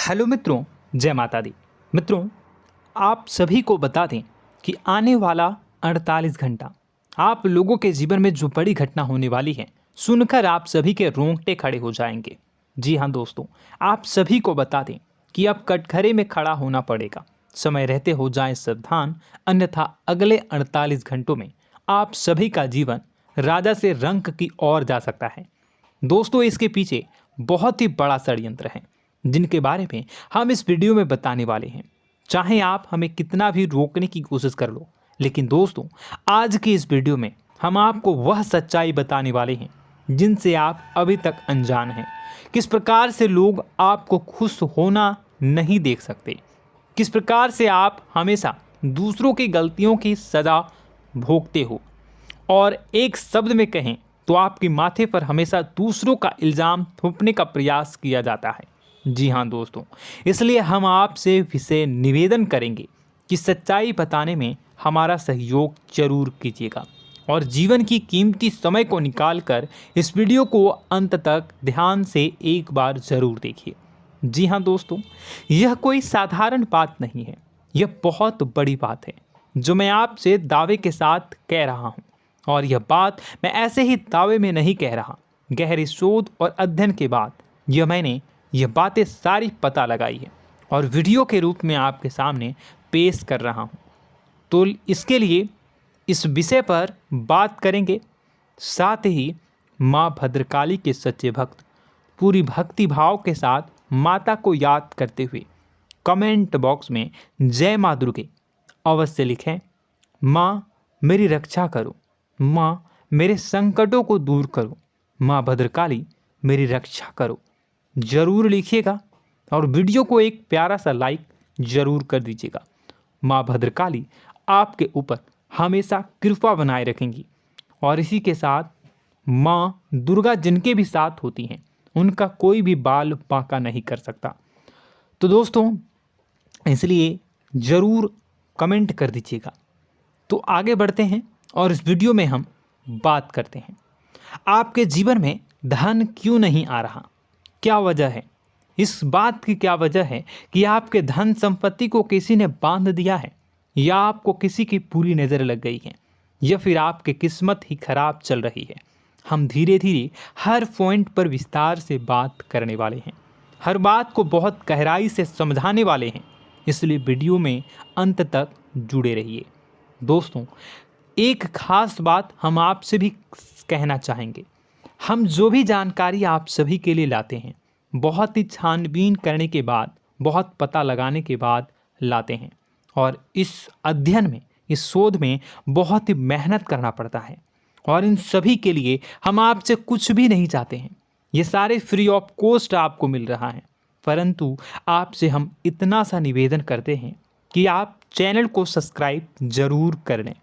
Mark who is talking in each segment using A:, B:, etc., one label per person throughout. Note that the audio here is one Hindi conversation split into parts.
A: हेलो मित्रों, जय माता दी। मित्रों, आप सभी को बता दें कि आने वाला 48 घंटा आप लोगों के जीवन में जो बड़ी घटना होने वाली है, सुनकर आप सभी के रोंगटे खड़े हो जाएंगे। जी हाँ दोस्तों, आप सभी को बता दें कि अब कटघरे में खड़ा होना पड़ेगा। समय रहते हो जाएं सावधान, अन्यथा अगले 48 घंटों में आप सभी का जीवन राजा से रंक की ओर जा सकता है। दोस्तों, इसके पीछे बहुत ही बड़ा षड्यंत्र है जिनके बारे में हम इस वीडियो में बताने वाले हैं। चाहे आप हमें कितना भी रोकने की कोशिश कर लो, लेकिन दोस्तों आज की इस वीडियो में हम आपको वह सच्चाई बताने वाले हैं जिनसे आप अभी तक अनजान हैं। किस प्रकार से लोग आपको खुश होना नहीं देख सकते, किस प्रकार से आप हमेशा दूसरों की गलतियों की सज़ा भोगते हो, और एक शब्द में कहें तो आपके माथे पर हमेशा दूसरों का इल्ज़ाम थोपने का प्रयास किया जाता है। जी हाँ दोस्तों, इसलिए हम आपसे विशेष निवेदन करेंगे कि सच्चाई बताने में हमारा सहयोग जरूर कीजिएगा और जीवन की कीमती समय को निकालकर इस वीडियो को अंत तक ध्यान से एक बार ज़रूर देखिए। जी हाँ दोस्तों, यह कोई साधारण बात नहीं है, यह बहुत बड़ी बात है जो मैं आपसे दावे के साथ कह रहा हूँ। और यह बात मैं ऐसे ही दावे में नहीं कह रहा, गहरी शोध और अध्ययन के बाद मैंने यह बातें सारी पता लगाई है और वीडियो के रूप में आपके सामने पेश कर रहा हूँ। तो इसके लिए इस विषय पर बात करेंगे। साथ ही माँ भद्रकाली के सच्चे भक्त पूरी भक्ति भाव के साथ माता को याद करते हुए कमेंट बॉक्स में जय माँ दुर्गे अवश्य लिखें। माँ मेरी रक्षा करो, माँ मेरे संकटों को दूर करो, माँ भद्रकाली मेरी रक्षा करो, ज़रूर लिखिएगा और वीडियो को एक प्यारा सा लाइक ज़रूर कर दीजिएगा। माँ भद्रकाली आपके ऊपर हमेशा कृपा बनाए रखेंगी और इसी के साथ माँ दुर्गा जिनके भी साथ होती हैं उनका कोई भी बाल बांका नहीं कर सकता। तो दोस्तों, इसलिए ज़रूर कमेंट कर दीजिएगा। तो आगे बढ़ते हैं और इस वीडियो में हम बात करते हैं, आपके जीवन में धन क्यों नहीं आ रहा, क्या वजह है। इस बात की क्या वजह है कि आपके धन संपत्ति को किसी ने बांध दिया है, या आपको किसी की पूरी नज़र लग गई है, या फिर आपकी किस्मत ही खराब चल रही है। हम धीरे धीरे हर पॉइंट पर विस्तार से बात करने वाले हैं, हर बात को बहुत गहराई से समझाने वाले हैं, इसलिए वीडियो में अंत तक जुड़े रहिए। दोस्तों, एक खास बात हम आपसे भी कहना चाहेंगे। हम जो भी जानकारी आप सभी के लिए लाते हैं, बहुत ही छानबीन करने के बाद, बहुत पता लगाने के बाद लाते हैं, और इस अध्ययन में, इस शोध में बहुत ही मेहनत करना पड़ता है। और इन सभी के लिए हम आपसे कुछ भी नहीं चाहते हैं, ये सारे फ्री ऑफ कॉस्ट आपको मिल रहा है। परंतु आपसे हम इतना सा निवेदन करते हैं कि आप चैनल को सब्सक्राइब ज़रूर कर लें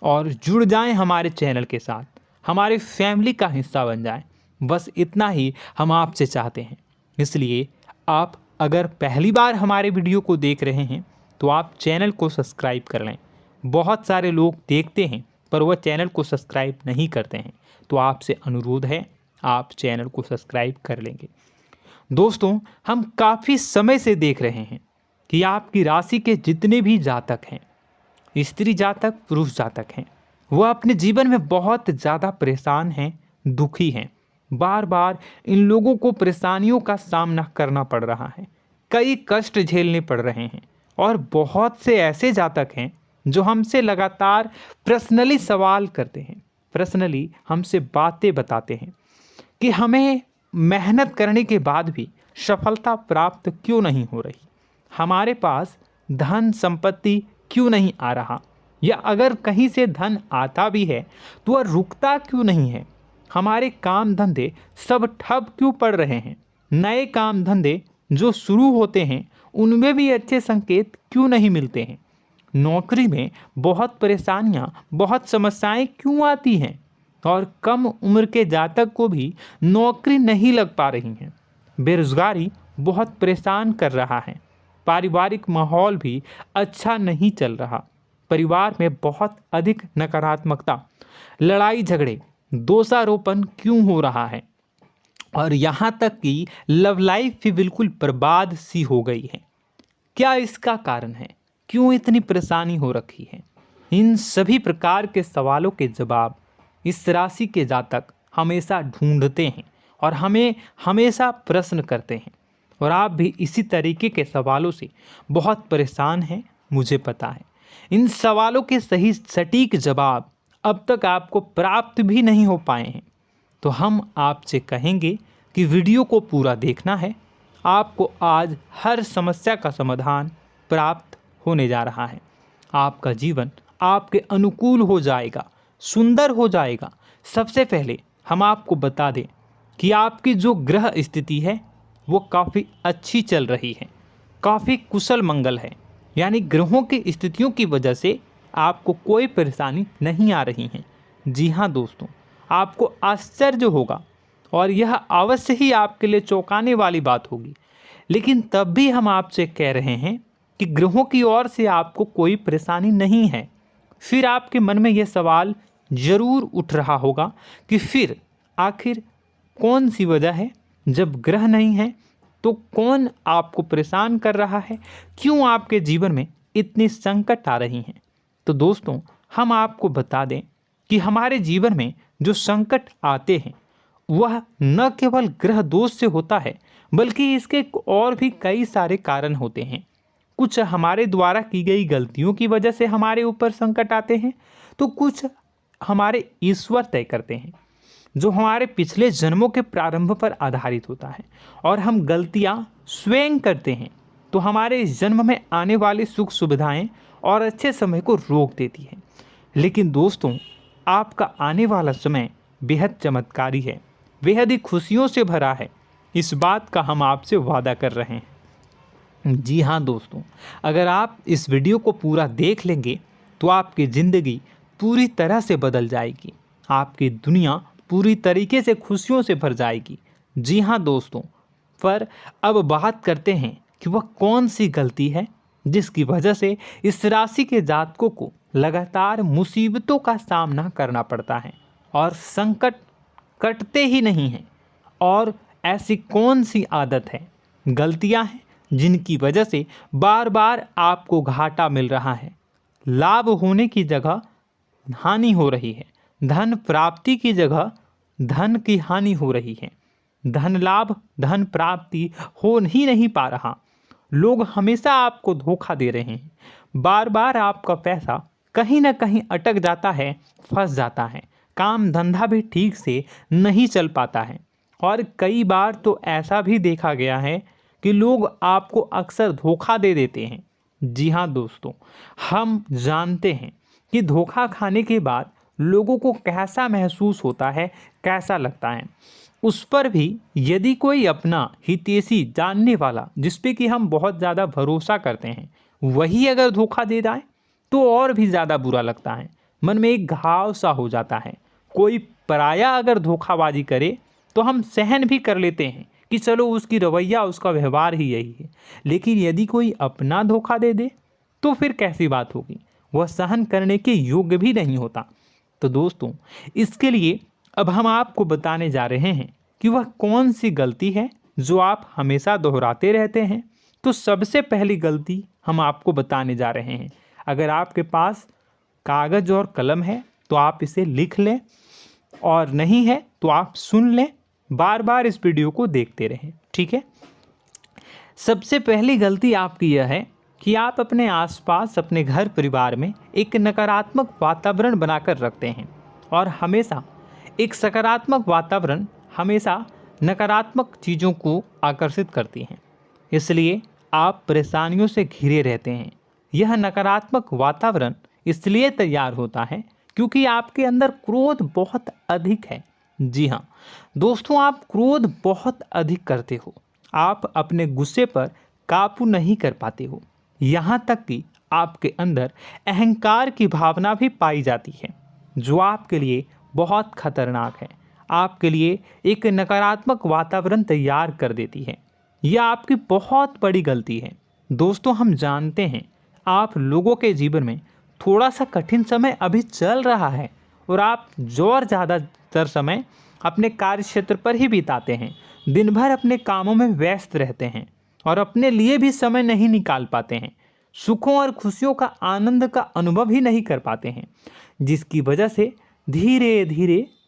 A: और जुड़ जाएं हमारे चैनल के साथ, हमारे फैमिली का हिस्सा बन जाएं। बस इतना ही हम आपसे चाहते हैं। इसलिए आप अगर पहली बार हमारे वीडियो को देख रहे हैं तो आप चैनल को सब्सक्राइब कर लें। बहुत सारे लोग देखते हैं पर वह चैनल को सब्सक्राइब नहीं करते हैं, तो आपसे अनुरोध है आप चैनल को सब्सक्राइब कर लेंगे। दोस्तों, हम काफ़ी समय से देख रहे हैं कि आपकी राशि के जितने भी जातक हैं, स्त्री जातक, पुरुष जातक हैं, वह अपने जीवन में बहुत ज़्यादा परेशान हैं, दुखी हैं। बार बार इन लोगों को परेशानियों का सामना करना पड़ रहा है, कई कष्ट झेलने पड़ रहे हैं। और बहुत से ऐसे जातक हैं जो हमसे लगातार पर्सनली सवाल करते हैं, पर्सनली हमसे बातें बताते हैं कि हमें मेहनत करने के बाद भी सफलता प्राप्त क्यों नहीं हो रही, हमारे पास धन संपत्ति क्यों नहीं आ रहा, या अगर कहीं से धन आता भी है तो वह रुकता क्यों नहीं है, हमारे काम धंधे सब ठप क्यों पड़ रहे हैं, नए काम धंधे जो शुरू होते हैं उनमें भी अच्छे संकेत क्यों नहीं मिलते हैं, नौकरी में बहुत परेशानियां, बहुत समस्याएं क्यों आती हैं, और कम उम्र के जातक को भी नौकरी नहीं लग पा रही हैं, बेरोजगारी बहुत परेशान कर रहा है, पारिवारिक माहौल भी अच्छा नहीं चल रहा, परिवार में बहुत अधिक नकारात्मकता, लड़ाई झगड़े, दोषारोपण क्यों हो रहा है, और यहाँ तक कि लव लाइफ भी बिल्कुल बर्बाद सी हो गई है। क्या इसका कारण है? क्यों इतनी परेशानी हो रखी है? इन सभी प्रकार के सवालों के जवाब इस राशि के जातक हमेशा ढूंढते हैं और हमें हमेशा प्रश्न करते हैं, और आप भी इसी तरीके के सवालों से बहुत परेशान हैं, मुझे पता है। इन सवालों के सही सटीक जवाब अब तक आपको प्राप्त भी नहीं हो पाए हैं, तो हम आपसे कहेंगे कि वीडियो को पूरा देखना है। आपको आज हर समस्या का समाधान प्राप्त होने जा रहा है। आपका जीवन आपके अनुकूल हो जाएगा, सुंदर हो जाएगा। सबसे पहले हम आपको बता दें कि आपकी जो ग्रह स्थिति है वो काफ़ी अच्छी चल रही है, काफ़ी कुशल मंगल है, यानी ग्रहों की स्थितियों की वजह से आपको कोई परेशानी नहीं आ रही है। जी हाँ दोस्तों, आपको आश्चर्य होगा और यह अवश्य ही आपके लिए चौंकाने वाली बात होगी, लेकिन तब भी हम आपसे कह रहे हैं कि ग्रहों की ओर से आपको कोई परेशानी नहीं है। फिर आपके मन में यह सवाल जरूर उठ रहा होगा कि फिर आखिर कौन सी वजह है? जब ग्रह नहीं है तो कौन आपको परेशान कर रहा है? क्यों आपके जीवन में इतनी संकट आ रही हैं? तो दोस्तों, हम आपको बता दें कि हमारे जीवन में जो संकट आते हैं वह न केवल ग्रह दोष से होता है, बल्कि इसके और भी कई सारे कारण होते हैं। कुछ हमारे द्वारा की गई गलतियों की वजह से हमारे ऊपर संकट आते हैं, तो कुछ हमारे ईश्वर तय करते हैं, जो हमारे पिछले जन्मों के प्रारंभ पर आधारित होता है। और हम गलतियां स्वयं करते हैं तो हमारे इस जन्म में आने वाली सुख सुविधाएं और अच्छे समय को रोक देती है। लेकिन दोस्तों, आपका आने वाला समय बेहद चमत्कारी है, बेहद ही खुशियों से भरा है। इस बात का हम आपसे वादा कर रहे हैं। जी हाँ दोस्तों, अगर आप इस वीडियो को पूरा देख लेंगे तो आपकी ज़िंदगी पूरी तरह से बदल जाएगी, आपकी दुनिया पूरी तरीके से खुशियों से भर जाएगी। जी हाँ दोस्तों, पर अब बात करते हैं कि वह कौन सी गलती है जिसकी वजह से इस राशि के जातकों को लगातार मुसीबतों का सामना करना पड़ता है और संकट कटते ही नहीं हैं। और ऐसी कौन सी आदत है, गलतियां हैं जिनकी वजह से बार बार आपको घाटा मिल रहा है, लाभ होने की जगह हानि हो रही है, धन प्राप्ति की जगह धन की हानि हो रही है, धन लाभ धन प्राप्ति हो ही नहीं पा रहा, लोग हमेशा आपको धोखा दे रहे हैं, बार बार आपका पैसा कहीं ना कहीं अटक जाता है, फंस जाता है, काम धंधा भी ठीक से नहीं चल पाता है। और कई बार तो ऐसा भी देखा गया है कि लोग आपको अक्सर धोखा दे देते हैं। जी हाँ दोस्तों, हम जानते हैं कि धोखा खाने के बाद लोगों को कैसा महसूस होता है, कैसा लगता है। उस पर भी यदि कोई अपना हितैषी जानने वाला, जिस पे कि हम बहुत ज़्यादा भरोसा करते हैं, वही अगर धोखा दे जाए तो और भी ज़्यादा बुरा लगता है, मन में एक घाव सा हो जाता है। कोई पराया अगर धोखाबाजी करे तो हम सहन भी कर लेते हैं कि चलो उसकी रवैया उसका व्यवहार ही यही है, लेकिन यदि कोई अपना धोखा दे दे तो फिर कैसी बात होगी, वह सहन करने के योग्य भी नहीं होता। तो दोस्तों, इसके लिए अब हम आपको बताने जा रहे हैं कि वह कौन सी गलती है जो आप हमेशा दोहराते रहते हैं। तो सबसे पहली गलती हम आपको बताने जा रहे हैं। अगर आपके पास कागज़ और कलम है तो आप इसे लिख लें, और नहीं है तो आप सुन लें, बार बार इस वीडियो को देखते रहें, ठीक है। सबसे पहली गलती आपकी यह है कि आप अपने आसपास, अपने घर परिवार में एक नकारात्मक वातावरण बनाकर रखते हैं, और हमेशा एक सकारात्मक वातावरण हमेशा नकारात्मक चीज़ों को आकर्षित करती हैं, इसलिए आप परेशानियों से घिरे रहते हैं। यह नकारात्मक वातावरण इसलिए तैयार होता है क्योंकि आपके अंदर क्रोध बहुत अधिक है। जी हाँ दोस्तों, आप क्रोध बहुत अधिक करते हो, आप अपने गुस्से पर काबू नहीं कर पाते हो, यहाँ तक कि आपके अंदर अहंकार की भावना भी पाई जाती है, जो आपके लिए बहुत खतरनाक है, आपके लिए एक नकारात्मक वातावरण तैयार कर देती है। यह आपकी बहुत बड़ी गलती है। दोस्तों, हम जानते हैं आप लोगों के जीवन में थोड़ा सा कठिन समय अभी चल रहा है, और आप और ज़्यादातर समय अपने कार्य क्षेत्र पर ही बिताते हैं। दिन भर अपने कामों में व्यस्त रहते हैं और अपने लिए भी समय नहीं निकाल पाते हैं। सुखों और खुशियों का आनंद का अनुभव ही नहीं कर पाते हैं, जिसकी वजह से धीरे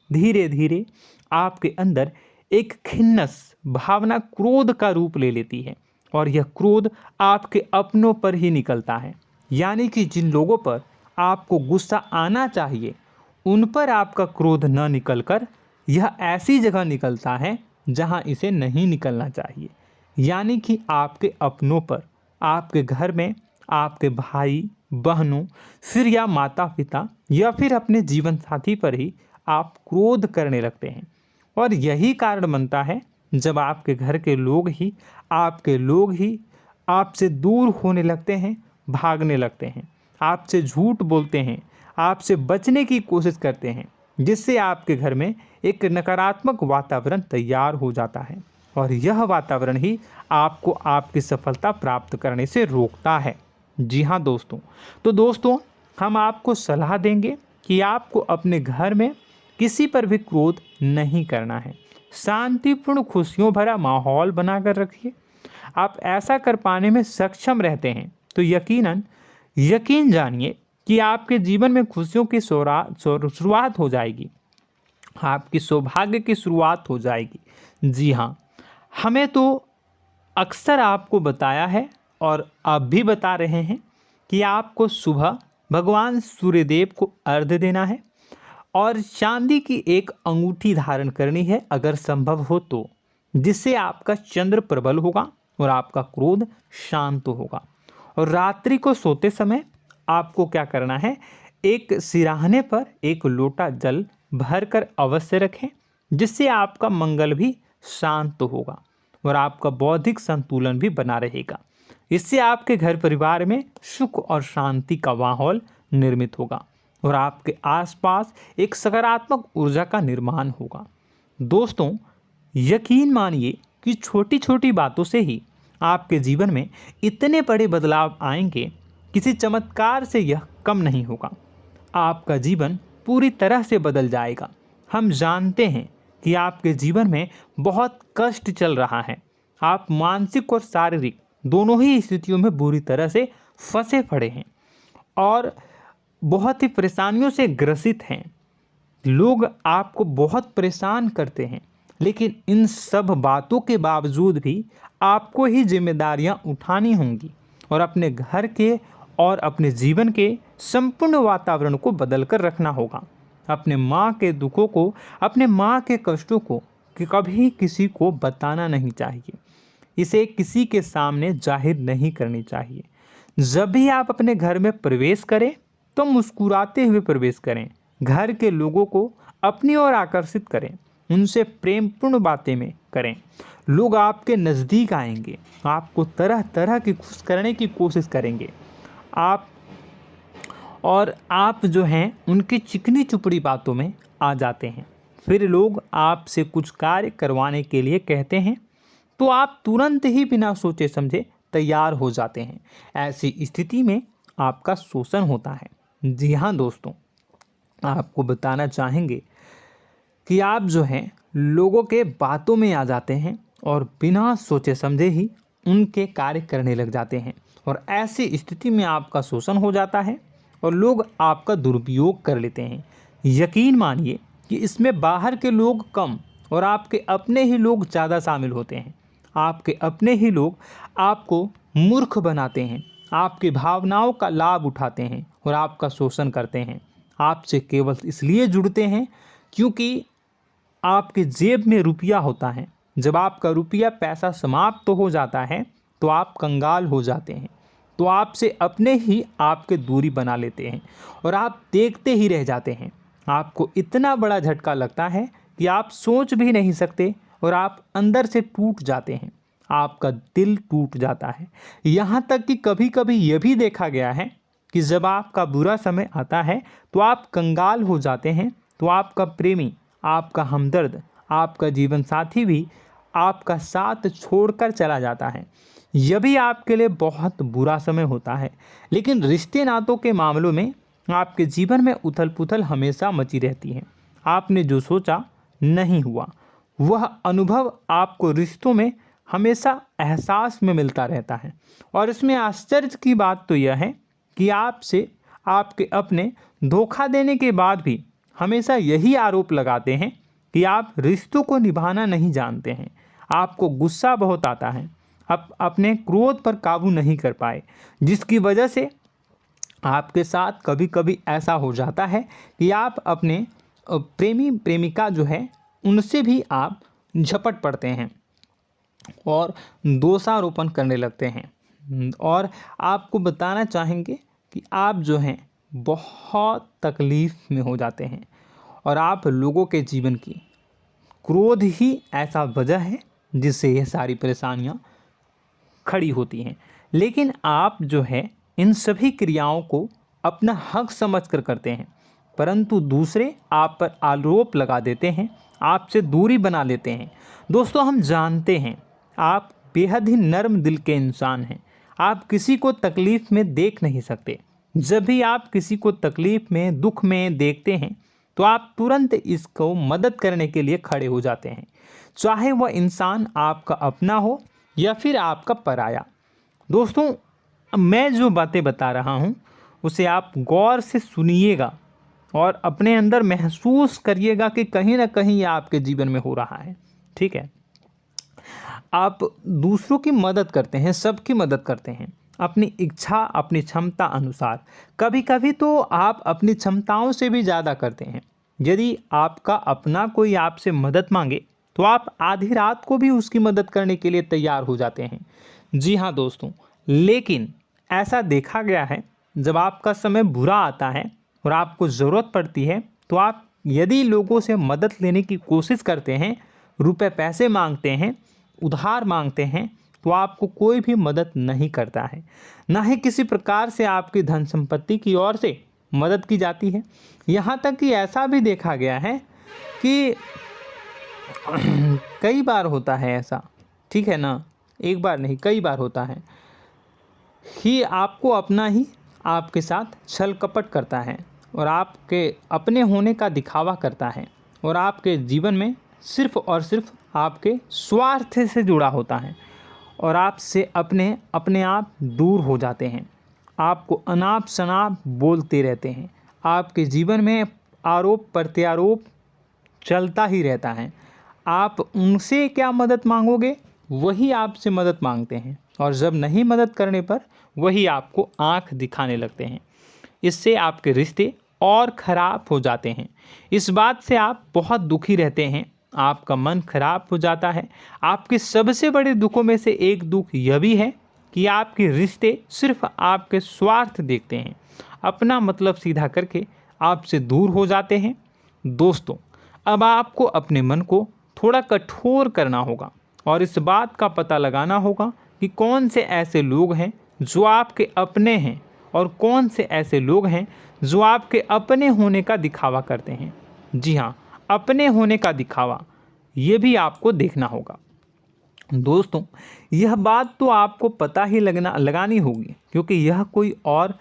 A: धीरे आपके अंदर एक खिन्नस भावना क्रोध का रूप ले लेती है और यह क्रोध आपके अपनों पर ही निकलता है। यानी कि जिन लोगों पर आपको गुस्सा आना चाहिए उन पर आपका क्रोध न निकलकर यह ऐसी जगह निकलता है जहां इसे नहीं निकलना चाहिए। यानी कि आपके अपनों पर, आपके घर में आपके भाई बहनों, फिर या माता पिता या फिर अपने जीवन साथी पर ही आप क्रोध करने लगते हैं। और यही कारण बनता है जब आपके घर के लोग ही आपसे दूर होने लगते हैं, भागने लगते हैं, आपसे झूठ बोलते हैं, आपसे बचने की कोशिश करते हैं, जिससे आपके घर में एक नकारात्मक वातावरण तैयार हो जाता है और यह वातावरण ही आपको आपकी सफलता प्राप्त करने से रोकता है। जी हाँ दोस्तों, तो दोस्तों हम आपको सलाह देंगे कि आपको अपने घर में किसी पर भी क्रोध नहीं करना है। शांतिपूर्ण खुशियों भरा माहौल बनाकर रखिए। आप ऐसा कर पाने में सक्षम रहते हैं तो यकीन जानिए कि आपके जीवन में खुशियों की शुरुआत हो जाएगी, आपकी सौभाग्य की शुरुआत हो जाएगी। जी हाँ, हमें तो अक्सर आपको बताया है और अब भी बता रहे हैं कि आपको सुबह भगवान सूर्यदेव को अर्घ्य देना है और चांदी की एक अंगूठी धारण करनी है अगर संभव हो तो, जिससे आपका चंद्र प्रबल होगा और आपका क्रोध शांत होगा। और रात्रि को सोते समय आपको क्या करना है, एक सिराहने पर एक लोटा जल भरकर अवश्य रखें, जिससे आपका मंगल भी शांत होगा और आपका बौद्धिक संतुलन भी बना रहेगा। इससे आपके घर परिवार में सुख और शांति का माहौल निर्मित होगा और आपके आसपास एक सकारात्मक ऊर्जा का निर्माण होगा। दोस्तों यकीन मानिए कि छोटी छोटी बातों से ही आपके जीवन में इतने बड़े बदलाव आएंगे, किसी चमत्कार से यह कम नहीं होगा। आपका जीवन पूरी तरह से बदल जाएगा। हम जानते हैं कि आपके जीवन में बहुत कष्ट चल रहा है, आप मानसिक और शारीरिक दोनों ही स्थितियों में बुरी तरह से फंसे पड़े हैं और बहुत ही परेशानियों से ग्रसित हैं। लोग आपको बहुत परेशान करते हैं, लेकिन इन सब बातों के बावजूद भी आपको ही जिम्मेदारियां उठानी होंगी और अपने घर के और अपने जीवन के संपूर्ण वातावरण को बदल कर रखना होगा। अपने माँ के दुखों को, अपने माँ के कष्टों को कभी किसी को बताना नहीं चाहिए, इसे किसी के सामने जाहिर नहीं करनी चाहिए। जब भी आप अपने घर में प्रवेश करें तो मुस्कुराते हुए प्रवेश करें, घर के लोगों को अपनी ओर आकर्षित करें, उनसे प्रेमपूर्ण बातें में करें। लोग आपके नज़दीक आएंगे, आपको तरह तरह की खुश करने की कोशिश करेंगे। आप जो हैं उनकी चिकनी चुपड़ी बातों में आ जाते हैं। फिर लोग आपसे कुछ कार्य करवाने के लिए कहते हैं तो आप तुरंत ही बिना सोचे समझे तैयार हो जाते हैं। ऐसी स्थिति में आपका शोषण होता है। जी हाँ दोस्तों, आपको बताना चाहेंगे कि आप जो हैं लोगों के बातों में आ जाते हैं और बिना सोचे समझे ही उनके कार्य करने लग जाते हैं और ऐसी स्थिति में आपका शोषण हो जाता है और लोग आपका दुरुपयोग कर लेते हैं। यकीन मानिए कि इसमें बाहर के लोग कम और आपके अपने ही लोग ज़्यादा शामिल होते हैं। आपके अपने ही लोग आपको मूर्ख बनाते हैं, आपकी भावनाओं का लाभ उठाते हैं और आपका शोषण करते हैं। आपसे केवल इसलिए जुड़ते हैं क्योंकि आपके जेब में रुपया होता है। जब आपका रुपया पैसा समाप्त हो जाता है तो आप कंगाल हो जाते हैं, तो आपसे अपने ही आपके दूरी बना लेते हैं और आप देखते ही रह जाते हैं। आपको इतना बड़ा झटका लगता है कि आप सोच भी नहीं सकते और आप अंदर से टूट जाते हैं, आपका दिल टूट जाता है। यहाँ तक कि कभी कभी यह भी देखा गया है कि जब आपका बुरा समय आता है तो आप कंगाल हो जाते हैं, तो आपका प्रेमी, आपका हमदर्द, आपका जीवन साथी भी आपका साथ छोड़कर चला जाता है। यह भी आपके लिए बहुत बुरा समय होता है। लेकिन रिश्ते नातों के मामलों में आपके जीवन में उथल पुथल हमेशा मची रहती है। आपने जो सोचा नहीं हुआ, वह अनुभव आपको रिश्तों में हमेशा एहसास में मिलता रहता है। और इसमें आश्चर्य की बात तो यह है कि आपसे आपके अपने धोखा देने के बाद भी हमेशा यही आरोप लगाते हैं कि आप रिश्तों को निभाना नहीं जानते हैं। आपको गुस्सा बहुत आता है, अपने क्रोध पर काबू नहीं कर पाए, जिसकी वजह से आपके साथ कभी कभी ऐसा हो जाता है कि आप अपने प्रेमी प्रेमिका जो है उनसे भी आप झपट पड़ते हैं और दोषारोपण करने लगते हैं। और आपको बताना चाहेंगे कि आप जो हैं बहुत तकलीफ़ में हो जाते हैं और आप लोगों के जीवन की क्रोध ही ऐसा वजह है जिससे ये सारी परेशानियां खड़ी होती हैं। लेकिन आप जो है इन सभी क्रियाओं को अपना हक समझकर करते हैं, परंतु दूसरे आप पर आरोप लगा देते हैं, आपसे दूरी बना लेते हैं। दोस्तों, हम जानते हैं आप बेहद ही नर्म दिल के इंसान हैं। आप किसी को तकलीफ़ में देख नहीं सकते। जब भी आप किसी को तकलीफ़ में, दुख में देखते हैं तो आप तुरंत इसको मदद करने के लिए खड़े हो जाते हैं, चाहे वह इंसान आपका अपना हो या फिर आपका पराया। दोस्तों, मैं जो बातें बता रहा हूँ उसे आप गौर से सुनिएगा और अपने अंदर महसूस करिएगा कि कहीं ना कहीं ये आपके जीवन में हो रहा है। ठीक है, आप दूसरों की मदद करते हैं, सबकी मदद करते हैं अपनी इच्छा, अपनी क्षमता अनुसार। कभी कभी तो आप अपनी क्षमताओं से भी ज़्यादा करते हैं। यदि आपका अपना कोई आपसे मदद मांगे तो आप आधी रात को भी उसकी मदद करने के लिए तैयार हो जाते हैं। जी हाँ दोस्तों, लेकिन ऐसा देखा गया है जब आपका समय बुरा आता है और आपको ज़रूरत पड़ती है तो आप यदि लोगों से मदद लेने की कोशिश करते हैं, रुपए पैसे मांगते हैं, उधार मांगते हैं, तो आपको कोई भी मदद नहीं करता है। ना ही किसी प्रकार से आपकी धन संपत्ति की ओर से मदद की जाती है। यहाँ तक कि ऐसा भी देखा गया है कि कई बार होता है ऐसा, ठीक है ना, एक बार नहीं कई बार होता है कि आपको अपना ही आपके साथ छल कपट करता है और आपके अपने होने का दिखावा करता है और आपके जीवन में सिर्फ और सिर्फ आपके स्वार्थ से जुड़ा होता है और आपसे अपने आप दूर हो जाते हैं। आपको अनाप शनाप बोलते रहते हैं। आपके जीवन में आरोप प्रत्यारोप चलता ही रहता है। आप उनसे क्या मदद मांगोगे, वही आपसे मदद मांगते हैं और जब नहीं मदद करने पर वही आपको आंख दिखाने लगते हैं। इससे आपके रिश्ते और ख़राब हो जाते हैं। इस बात से आप बहुत दुखी रहते हैं, आपका मन खराब हो जाता है। आपके सबसे बड़े दुखों में से एक दुख यह भी है कि आपके रिश्ते सिर्फ आपके स्वार्थ देखते हैं, अपना मतलब सीधा करके आपसे दूर हो जाते हैं। दोस्तों, अब आपको अपने मन को थोड़ा कठोर करना होगा और इस बात का पता लगाना होगा कि कौन से ऐसे लोग हैं जो आपके अपने हैं और कौन से ऐसे लोग हैं जो आपके अपने होने का दिखावा करते हैं। जी हाँ, अपने होने का दिखावा, ये भी आपको देखना होगा। दोस्तों, यह बात तो आपको पता ही लगानी होगी, क्योंकि यह कोई और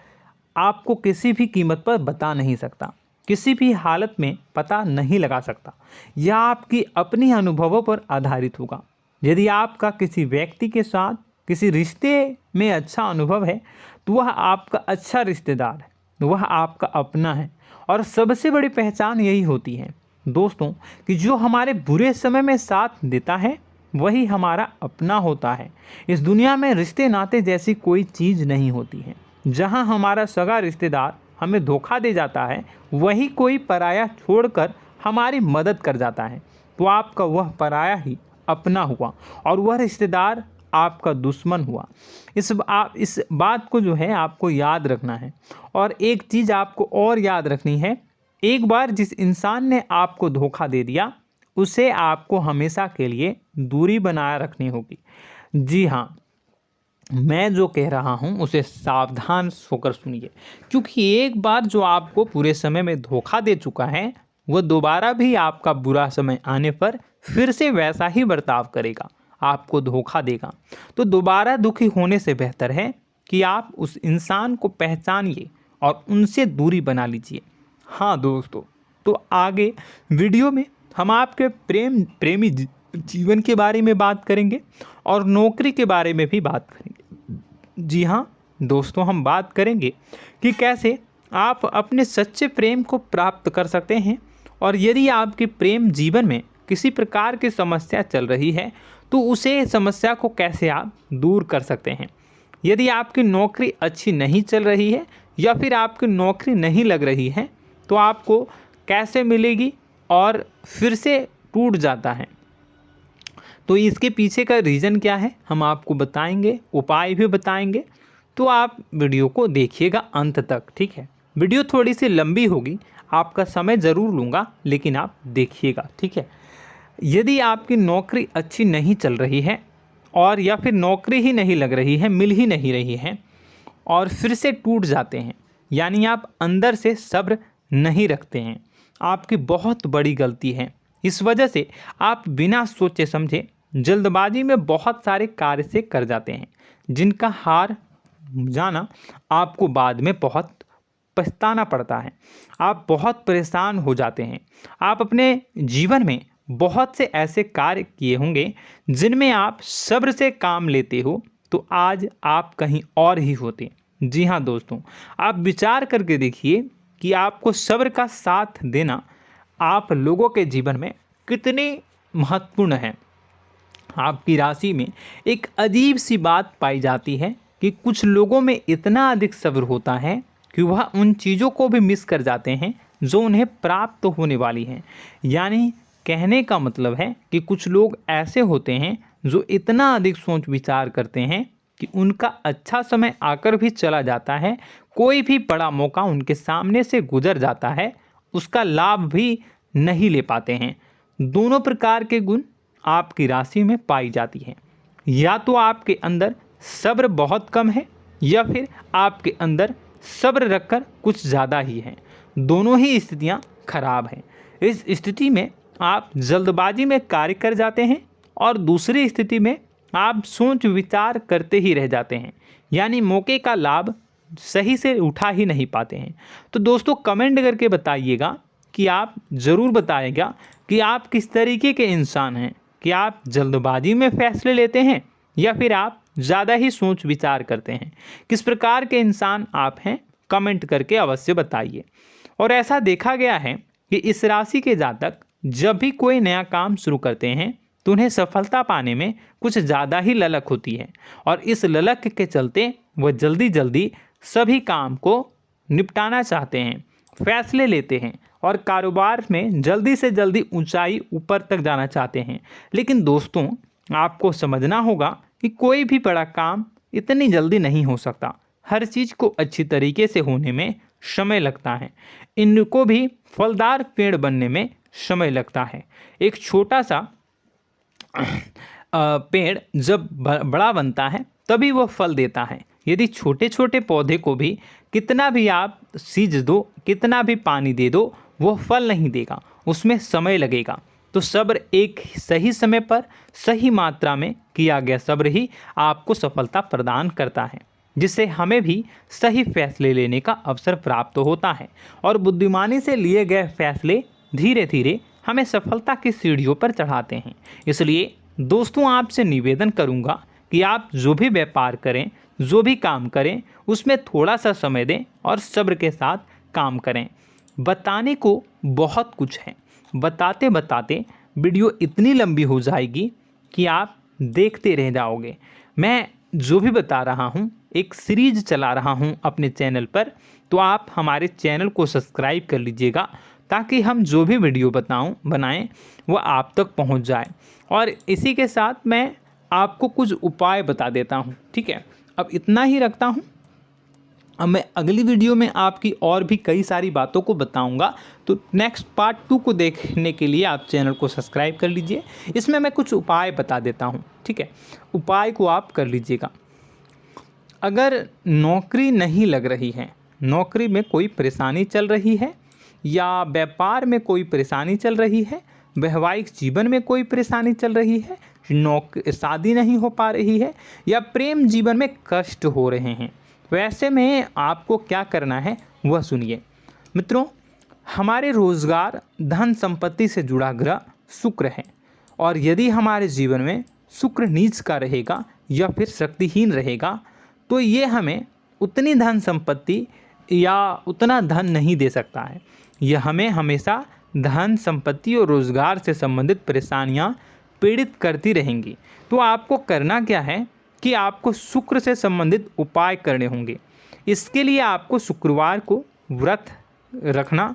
A: आपको किसी भी कीमत पर बता नहीं सकता, किसी भी हालत में पता नहीं लगा सकता। यह आपकी अपनी अनुभवों पर आधारित होगा। यदि आपका किसी व्यक्ति के साथ किसी रिश्ते में अच्छा अनुभव है तो वह आपका अच्छा रिश्तेदार है, वह आपका अपना है। और सबसे बड़ी पहचान यही होती है दोस्तों कि जो हमारे बुरे समय में साथ देता है वही हमारा अपना होता है। इस दुनिया में रिश्ते नाते जैसी कोई चीज़ नहीं होती है। जहां हमारा सगा रिश्तेदार हमें धोखा दे जाता है, वही कोई पराया छोड़कर हमारी मदद कर जाता है, तो आपका वह पराया ही अपना हुआ और वह रिश्तेदार आपका दुश्मन हुआ। इस बात को जो है आपको याद रखना है। और एक चीज़ आपको और याद रखनी है, एक बार जिस इंसान ने आपको धोखा दे दिया उसे आपको हमेशा के लिए दूरी बनाए रखनी होगी। जी हाँ, मैं जो कह रहा हूँ उसे सावधान होकर सुनिए, क्योंकि एक बार जो आपको पूरे समय में धोखा दे चुका है वह दोबारा भी आपका बुरा समय आने पर फिर से वैसा ही बर्ताव करेगा, आपको धोखा देगा। तो दोबारा दुखी होने से बेहतर है कि आप उस इंसान को पहचानिए और उनसे दूरी बना लीजिए। हाँ दोस्तों, तो आगे वीडियो में हम आपके प्रेमी जीवन के बारे में बात करेंगे और नौकरी के बारे में भी बात करेंगे। जी हाँ दोस्तों, हम बात करेंगे कि कैसे आप अपने सच्चे प्रेम को प्राप्त कर सकते हैं, और यदि आपके प्रेम जीवन में किसी प्रकार की समस्या चल रही है तो उसे समस्या को कैसे आप दूर कर सकते हैं। यदि आपकी नौकरी अच्छी नहीं चल रही है या फिर आपकी नौकरी नहीं लग रही है तो आपको कैसे मिलेगी और फिर से टूट जाता है, तो इसके पीछे का रीज़न क्या है हम आपको बताएंगे, उपाय भी बताएंगे। तो आप वीडियो को देखिएगा अंत तक, ठीक है। वीडियो थोड़ी सी लंबी होगी, आपका समय ज़रूर लूँगा, लेकिन आप देखिएगा, ठीक है। यदि आपकी नौकरी अच्छी नहीं चल रही है और या फिर नौकरी ही नहीं लग रही है, मिल ही नहीं रही है और फिर से टूट जाते हैं, यानी आप अंदर से सब्र नहीं रखते हैं, आपकी बहुत बड़ी गलती है। इस वजह से आप बिना सोचे समझे जल्दबाजी में बहुत सारे कार्य से कर जाते हैं, जिनका हार जाना आपको बाद में बहुत पछताना पड़ता है। आप बहुत परेशान हो जाते हैं। आप अपने जीवन में बहुत से ऐसे कार्य किए होंगे जिनमें आप सब्र से काम लेते हो, तो आज आप कहीं और ही होते। जी हाँ दोस्तों, आप विचार करके देखिए कि आपको सब्र का साथ देना आप लोगों के जीवन में कितनी महत्वपूर्ण है। आपकी राशि में एक अजीब सी बात पाई जाती है कि कुछ लोगों में इतना अधिक सब्र होता है कि वह उन चीज़ों को भी मिस कर जाते हैं जो उन्हें प्राप्त होने वाली हैं। यानी कहने का मतलब है कि कुछ लोग ऐसे होते हैं जो इतना अधिक सोच विचार करते हैं कि उनका अच्छा समय आकर भी चला जाता है, कोई भी बड़ा मौका उनके सामने से गुजर जाता है, उसका लाभ भी नहीं ले पाते हैं। दोनों प्रकार के गुण आपकी राशि में पाई जाती है। या तो आपके अंदर सब्र बहुत कम है या फिर आपके अंदर सब्र रखकर कुछ ज़्यादा ही है। दोनों ही स्थितियाँ खराब हैं। इस स्थिति में आप जल्दबाजी में कार्य कर जाते हैं और दूसरी स्थिति में आप सोच विचार करते ही रह जाते हैं, यानी मौके का लाभ सही से उठा ही नहीं पाते हैं। तो दोस्तों कमेंट करके बताइएगा कि आप ज़रूर बताइएगा कि आप किस तरीके के इंसान हैं, कि आप जल्दबाजी में फैसले लेते हैं या फिर आप ज़्यादा ही सोच विचार करते हैं। किस प्रकार के इंसान आप हैं, कमेंट करके अवश्य बताइए। और ऐसा देखा गया है कि इस राशि के जातक जब भी कोई नया काम शुरू करते हैं तो उन्हें सफलता पाने में कुछ ज़्यादा ही ललक होती है, और इस ललक के चलते वह जल्दी जल्दी सभी काम को निपटाना चाहते हैं, फैसले लेते हैं और कारोबार में जल्दी से जल्दी ऊंचाई ऊपर तक जाना चाहते हैं। लेकिन दोस्तों आपको समझना होगा कि कोई भी बड़ा काम इतनी जल्दी नहीं हो सकता। हर चीज़ को अच्छी तरीके से होने में समय लगता है। इनको भी फलदार पेड़ बनने में समय लगता है। एक छोटा सा पेड़ जब बड़ा बनता है तभी वह फल देता है। यदि छोटे छोटे पौधे को भी कितना भी आप सींच दो, कितना भी पानी दे दो, वो फल नहीं देगा, उसमें समय लगेगा। तो सब्र एक सही समय पर सही मात्रा में किया गया सब्र ही आपको सफलता प्रदान करता है, जिससे हमें भी सही फैसले लेने का अवसर प्राप्त होता है। और बुद्धिमानी से लिए गए फैसले धीरे धीरे हमें सफलता की सीढ़ियों पर चढ़ाते हैं। इसलिए दोस्तों आपसे निवेदन करूंगा कि आप जो भी व्यापार करें, जो भी काम करें, उसमें थोड़ा सा समय दें और सब्र के साथ काम करें। बताने को बहुत कुछ है, बताते बताते वीडियो इतनी लंबी हो जाएगी कि आप देखते रह जाओगे। मैं जो भी बता रहा हूँ एक सीरीज चला रहा हूँ अपने चैनल पर, तो आप हमारे चैनल को सब्सक्राइब कर लीजिएगा ताकि हम जो भी वीडियो बनाएं वो आप तक पहुँच जाए। और इसी के साथ मैं आपको कुछ उपाय बता देता हूँ, ठीक है। अब इतना ही रखता हूँ। अब मैं अगली वीडियो में आपकी और भी कई सारी बातों को बताऊंगा। तो नेक्स्ट पार्ट 2 को देखने के लिए आप चैनल को सब्सक्राइब कर लीजिए। इसमें मैं कुछ उपाय बता देता हूं, ठीक है। उपाय को आप कर लीजिएगा। अगर नौकरी नहीं लग रही है, नौकरी में कोई परेशानी चल रही है, या व्यापार में कोई परेशानी चल रही है, वैवाहिक जीवन में कोई परेशानी चल रही है, शादी नहीं हो पा रही है, या प्रेम जीवन में कष्ट हो रहे हैं, वैसे में आपको क्या करना है, वह सुनिए। मित्रों, हमारे रोजगार, धन संपत्ति से जुड़ा ग्रह शुक्र है, और यदि हमारे जीवन में शुक्र नीच का रहेगा या फिर शक्तिहीन रहेगा तो ये हमें उतनी धन संपत्ति या उतना धन नहीं दे सकता है। यह हमें हमेशा धन संपत्ति और रोजगार से संबंधित परेशानियां पीड़ित करती रहेंगी। तो आपको करना क्या है कि आपको शुक्र से संबंधित उपाय करने होंगे। इसके लिए आपको शुक्रवार को व्रत रखना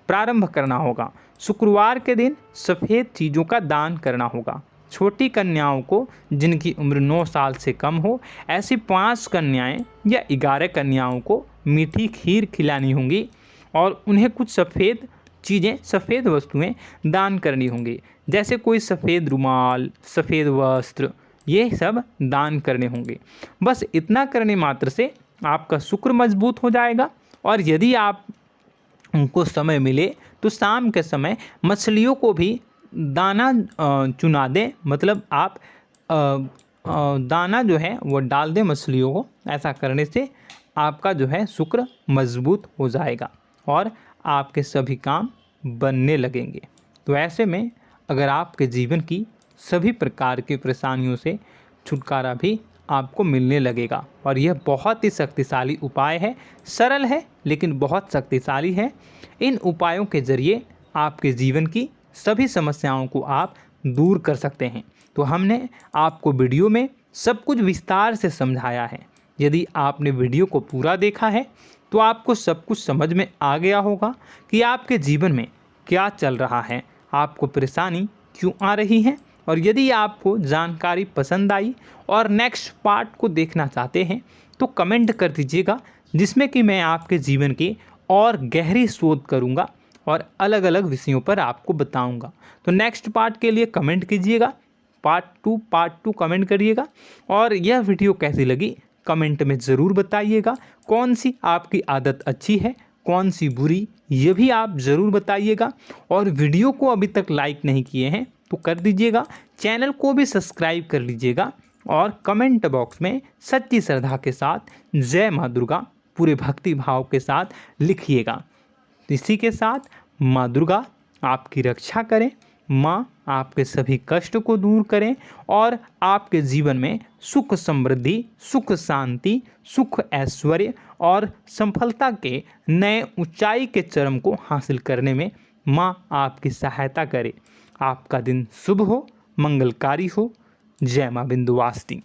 A: प्रारंभ करना होगा। शुक्रवार के दिन सफ़ेद चीज़ों का दान करना होगा। छोटी कन्याओं को, जिनकी उम्र 9 साल से कम हो, ऐसी 5 कन्याएं या 11 कन्याओं को मीठी खीर खिलानी होंगी और उन्हें कुछ सफ़ेद चीज़ें, सफ़ेद वस्तुएं दान करनी होंगी, जैसे कोई सफ़ेद रुमाल, सफ़ेद वस्त्र, ये सब दान करने होंगे। बस इतना करने मात्र से आपका शुक्र मजबूत हो जाएगा। और यदि आप उनको समय मिले तो शाम के समय मछलियों को भी दाना चुना दें, मतलब आप दाना जो है वो डाल दें मछलियों को। ऐसा करने से आपका जो है शुक्र मजबूत हो जाएगा और आपके सभी काम बनने लगेंगे। तो ऐसे में अगर आपके जीवन की सभी प्रकार की परेशानियों से छुटकारा भी आपको मिलने लगेगा। और यह बहुत ही शक्तिशाली उपाय है, सरल है लेकिन बहुत शक्तिशाली है। इन उपायों के ज़रिए आपके जीवन की सभी समस्याओं को आप दूर कर सकते हैं। तो हमने आपको वीडियो में सब कुछ विस्तार से समझाया है। यदि आपने वीडियो को पूरा देखा है तो आपको सब कुछ समझ में आ गया होगा कि आपके जीवन में क्या चल रहा है, आपको परेशानी क्यों आ रही है। और यदि आपको जानकारी पसंद आई और नेक्स्ट पार्ट को देखना चाहते हैं तो कमेंट कर दीजिएगा, जिसमें कि मैं आपके जीवन की और गहरी शोध करूंगा और अलग अलग विषयों पर आपको बताऊंगा। तो नेक्स्ट पार्ट के लिए कमेंट कीजिएगा, पार्ट टू कमेंट करिएगा। और यह वीडियो कैसी लगी कमेंट में ज़रूर बताइएगा। कौन सी आपकी आदत अच्छी है, कौन सी बुरी, ये भी आप ज़रूर बताइएगा। और वीडियो को अभी तक लाइक नहीं किए हैं तो कर दीजिएगा, चैनल को भी सब्सक्राइब कर लीजिएगा और कमेंट बॉक्स में सच्ची श्रद्धा के साथ जय माँ दुर्गा पूरे भक्ति भाव के साथ लिखिएगा। इसी के साथ माँ दुर्गा आपकी रक्षा करें, माँ आपके सभी कष्ट को दूर करें और आपके जीवन में सुख समृद्धि, सुख शांति, सुख ऐश्वर्य और सफलता के नए ऊंचाई के चरम को हासिल करने में माँ आपकी सहायता करे। आपका दिन शुभ हो, मंगलकारी हो। जय माँ विंध्यवासिनी।